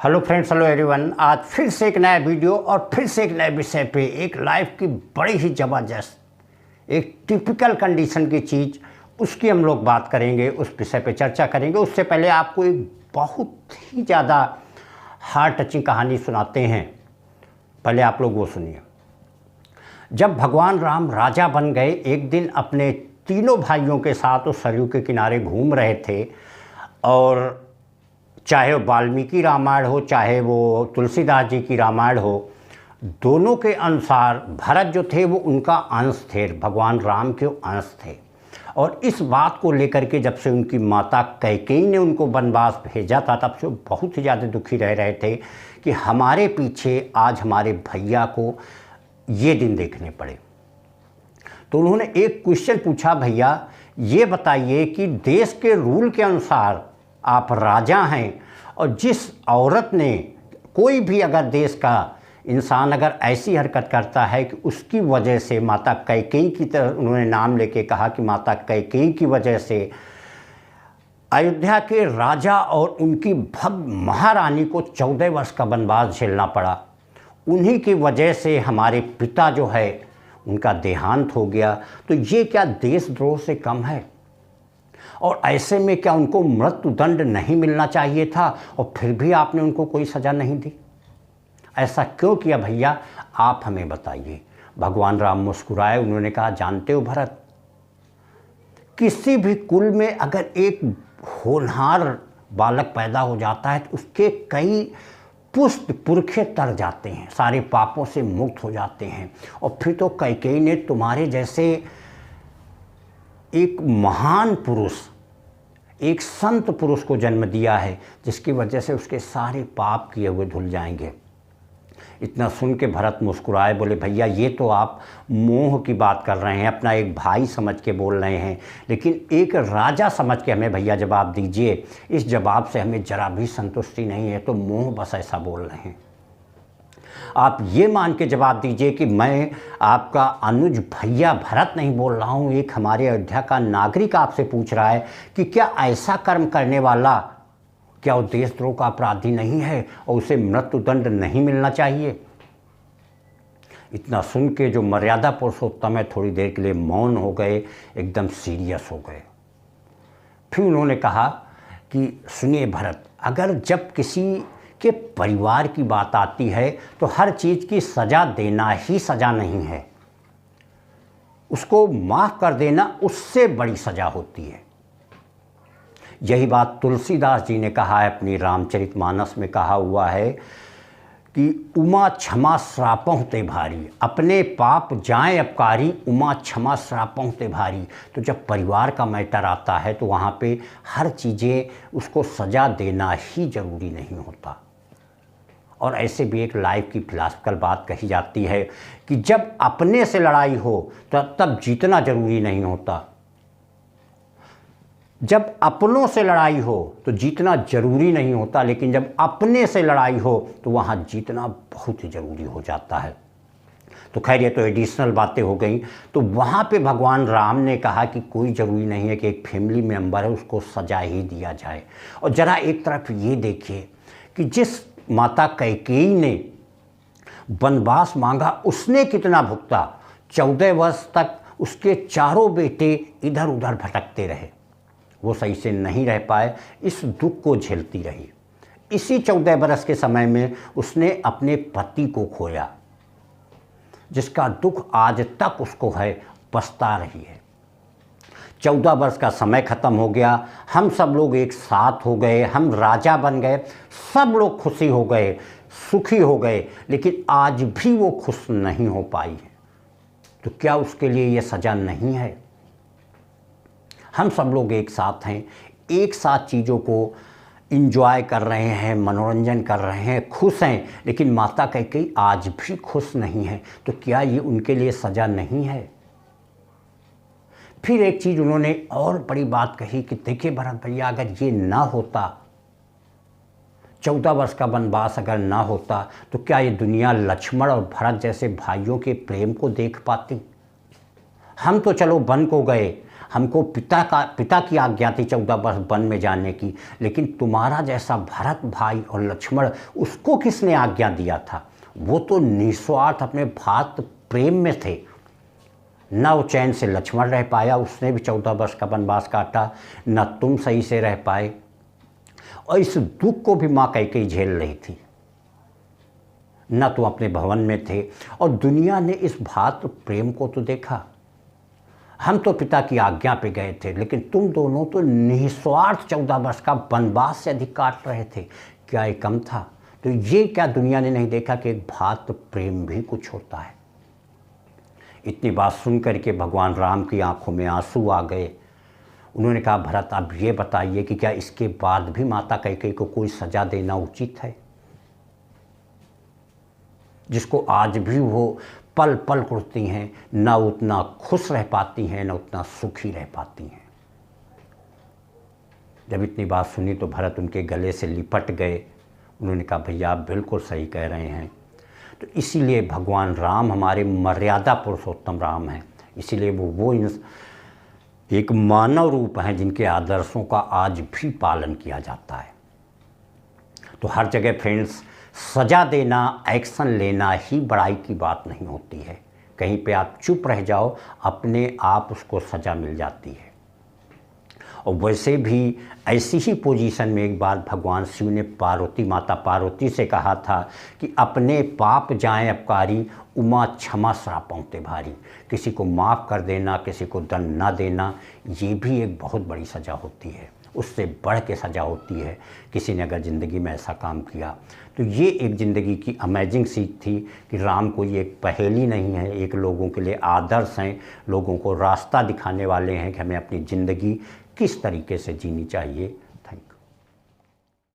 Hello friends, hello everyone. आज फिर से एक नया वीडियो और फिर से एक नए विषय पे, एक लाइफ की बड़ी ही ज़बरदस्त एक टिपिकल कंडीशन की चीज़, उसकी हम लोग बात करेंगे, उस विषय पे चर्चा करेंगे। उससे पहले आपको एक बहुत ही ज़्यादा हार्ट टचिंग कहानी सुनाते हैं। पहले आप लोग वो सुनिए। जब भगवान राम राजा बन गए, एक दिन अपने तीनों भाइयों के साथ उस सरयू के किनारे घूम रहे थे, और चाहे वो वाल्मीकि रामायण हो, चाहे वो तुलसीदास जी की रामायण हो, दोनों के अनुसार भरत जो थे वो उनका अंश थे, भगवान राम के अंश थे। और इस बात को लेकर के जब से उनकी माता कैकेयी ने उनको वनवास भेजा था, तब से वो बहुत ही ज़्यादा दुखी रह रहे थे कि हमारे पीछे आज हमारे भैया को ये दिन देखने पड़े। तो उन्होंने एक क्वेश्चन पूछा, भैया ये बताइए कि देश के रूल के अनुसार आप राजा हैं, और जिस औरत ने, कोई भी अगर देश का इंसान अगर ऐसी हरकत करता है कि उसकी वजह से, माता कैकेयी की तरह उन्होंने नाम लेके कहा कि माता कैकेयी की वजह से अयोध्या के राजा और उनकी भव्य महारानी को 14 वर्ष का वनवास झेलना पड़ा, उन्हीं की वजह से हमारे पिता जो है उनका देहांत हो गया, तो ये क्या देशद्रोह से कम है? और ऐसे में क्या उनको मृत्युदंड नहीं मिलना चाहिए था, और फिर भी आपने उनको कोई सज़ा नहीं दी? ऐसा क्यों किया भैया, आप हमें बताइए। भगवान राम मुस्कुराए, उन्होंने कहा, जानते हो भरत, किसी भी कुल में अगर एक होनहार बालक पैदा हो जाता है तो उसके कई पुष्ट पुरखे तर जाते हैं, सारे पापों से मुक्त हो जाते हैं। और फिर तो कैकेयी ने तुम्हारे जैसे एक महान पुरुष, एक संत पुरुष को जन्म दिया है, जिसकी वजह से उसके सारे पाप किए हुए धुल जाएंगे। इतना सुन के भरत मुस्कुराए, बोले, भैया ये तो आप मोह की बात कर रहे हैं, अपना एक भाई समझ के बोल रहे हैं, लेकिन एक राजा समझ के हमें भैया जवाब दीजिए। इस जवाब से हमें जरा भी संतुष्टि नहीं है, तो मोह बस ऐसा बोल रहे हैं। आप ये मान के जवाब दीजिए कि मैं आपका अनुज भैया भरत नहीं बोल रहा हूँ, एक हमारे अयोध्या का नागरिक आपसे पूछ रहा है कि क्या ऐसा कर्म करने वाला, क्या वो देशद्रोह का अपराधी नहीं है और उसे मृत्युदंड नहीं मिलना चाहिए? इतना सुन के जो मर्यादा पुरुषोत्तम है, थोड़ी देर के लिए मौन हो गए, एकदम सीरियस हो गए। फिर उन्होंने कहा कि सुनिए भरत, अगर जब किसी के परिवार की बात आती है तो हर चीज़ की सज़ा देना ही सज़ा नहीं है, उसको माफ़ कर देना उससे बड़ी सज़ा होती है। यही बात तुलसीदास जी ने कहा है, अपनी रामचरितमानस में कहा हुआ है कि उमा क्षमा श्रापों ते भारी, अपने पाप जाएं अपकारी, उमा क्षमा श्रापों ते भारी। तो जब परिवार का मैटर आता है तो वहाँ पे हर चीज़ें उसको सज़ा देना ही ज़रूरी नहीं होता। और ऐसे भी एक लाइफ की फिलॉसफिकल बात कही जाती है कि जब अपने से लड़ाई हो तो तब जीतना ज़रूरी नहीं होता, जब अपनों से लड़ाई हो तो जीतना ज़रूरी नहीं होता, लेकिन जब अपने से लड़ाई हो तो वहाँ जीतना बहुत ही ज़रूरी हो जाता है। तो खैर, ये तो एडिशनल बातें हो गई। तो वहाँ पे भगवान राम ने कहा कि कोई ज़रूरी नहीं है कि एक फैमिली मेम्बर है उसको सजा ही दिया जाए। और ज़रा एक तरफ ये देखिए कि जिस माता कैकेयी ने वनवास मांगा, उसने कितना भुगता। 14 वर्ष तक उसके चारों बेटे इधर उधर भटकते रहे, वो सही से नहीं रह पाए, इस दुख को झेलती रही। इसी 14 बरस के समय में उसने अपने पति को खोया, जिसका दुख आज तक उसको है, पछता रही है। 14 वर्ष का समय ख़त्म हो गया, हम सब लोग एक साथ हो गए, हम राजा बन गए, सब लोग खुशी हो गए, सुखी हो गए, लेकिन आज भी वो खुश नहीं हो पाई है। तो क्या उसके लिए ये सज़ा नहीं है? हम सब लोग एक साथ हैं, एक साथ चीज़ों को इंजॉय कर रहे हैं, मनोरंजन कर रहे हैं, खुश हैं, लेकिन माता कैकेयी आज भी खुश नहीं है। तो क्या ये उनके लिए सज़ा नहीं है? फिर एक चीज़ उन्होंने और बड़ी बात कही कि देखिए भरत भैया, अगर ये ना होता, 14 वर्ष का वनवास अगर ना होता, तो क्या ये दुनिया लक्ष्मण और भरत जैसे भाइयों के प्रेम को देख पाती? हम तो चलो वन को गए, हमको पिता की आज्ञा थी 14 वर्ष वन में जाने की, लेकिन तुम्हारा जैसा भरत भाई और लक्ष्मण, उसको किसने आज्ञा दिया था? वो तो निस्वार्थ अपने भात प्रेम में थे। न वो चैन से लक्ष्मण रह पाया, उसने भी 14 वर्ष का वनवास काटा, न तुम सही से रह पाए, और इस दुख को भी माँ कैकेयी झेल रही थी। न तुम अपने भवन में थे, और दुनिया ने इस भात प्रेम को तो देखा। हम तो पिता की आज्ञा पे गए थे, लेकिन तुम दोनों तो निस्वार्थ 14 वर्ष का वनवास से अधिक काट रहे थे। क्या ये कम था? तो ये क्या दुनिया ने नहीं देखा कि एक भात प्रेम भी कुछ होता है? इतनी बात सुन करके भगवान राम की आंखों में आंसू आ गए। उन्होंने कहा, भरत आप ये बताइए कि क्या इसके बाद भी माता कैकेयी को कोई सजा देना उचित है, जिसको आज भी वो पल पल कुड़ती हैं, ना उतना खुश रह पाती हैं, ना उतना सुखी रह पाती हैं। जब इतनी बात सुनी तो भरत उनके गले से लिपट गए। उन्होंने कहा, भैया आप बिल्कुल सही कह रहे हैं। तो इसीलिए भगवान राम हमारे मर्यादा पुरुषोत्तम राम हैं। इसीलिए वो एक मानव रूप हैं जिनके आदर्शों का आज भी पालन किया जाता है। तो हर जगह फ्रेंड्स, सज़ा देना, एक्शन लेना ही बड़ाई की बात नहीं होती है। कहीं पे आप चुप रह जाओ, अपने आप उसको सज़ा मिल जाती है। और वैसे भी ऐसी ही पोजीशन में एक बार भगवान शिव ने माता पार्वती से कहा था कि अपने पाप जाएं अपकारी, उमा क्षमा श्रापों ते भारी। किसी को माफ़ कर देना, किसी को दंड ना देना, ये भी एक बहुत बड़ी सज़ा होती है। उससे बढ़ के सज़ा होती है किसी ने अगर ज़िंदगी में ऐसा काम किया। तो ये एक ज़िंदगी की अमेजिंग सीख थी कि राम कोई एक पहेली नहीं है, एक लोगों के लिए आदर्श हैं, लोगों को रास्ता दिखाने वाले हैं कि हमें अपनी ज़िंदगी किस तरीके से जीनी चाहिए।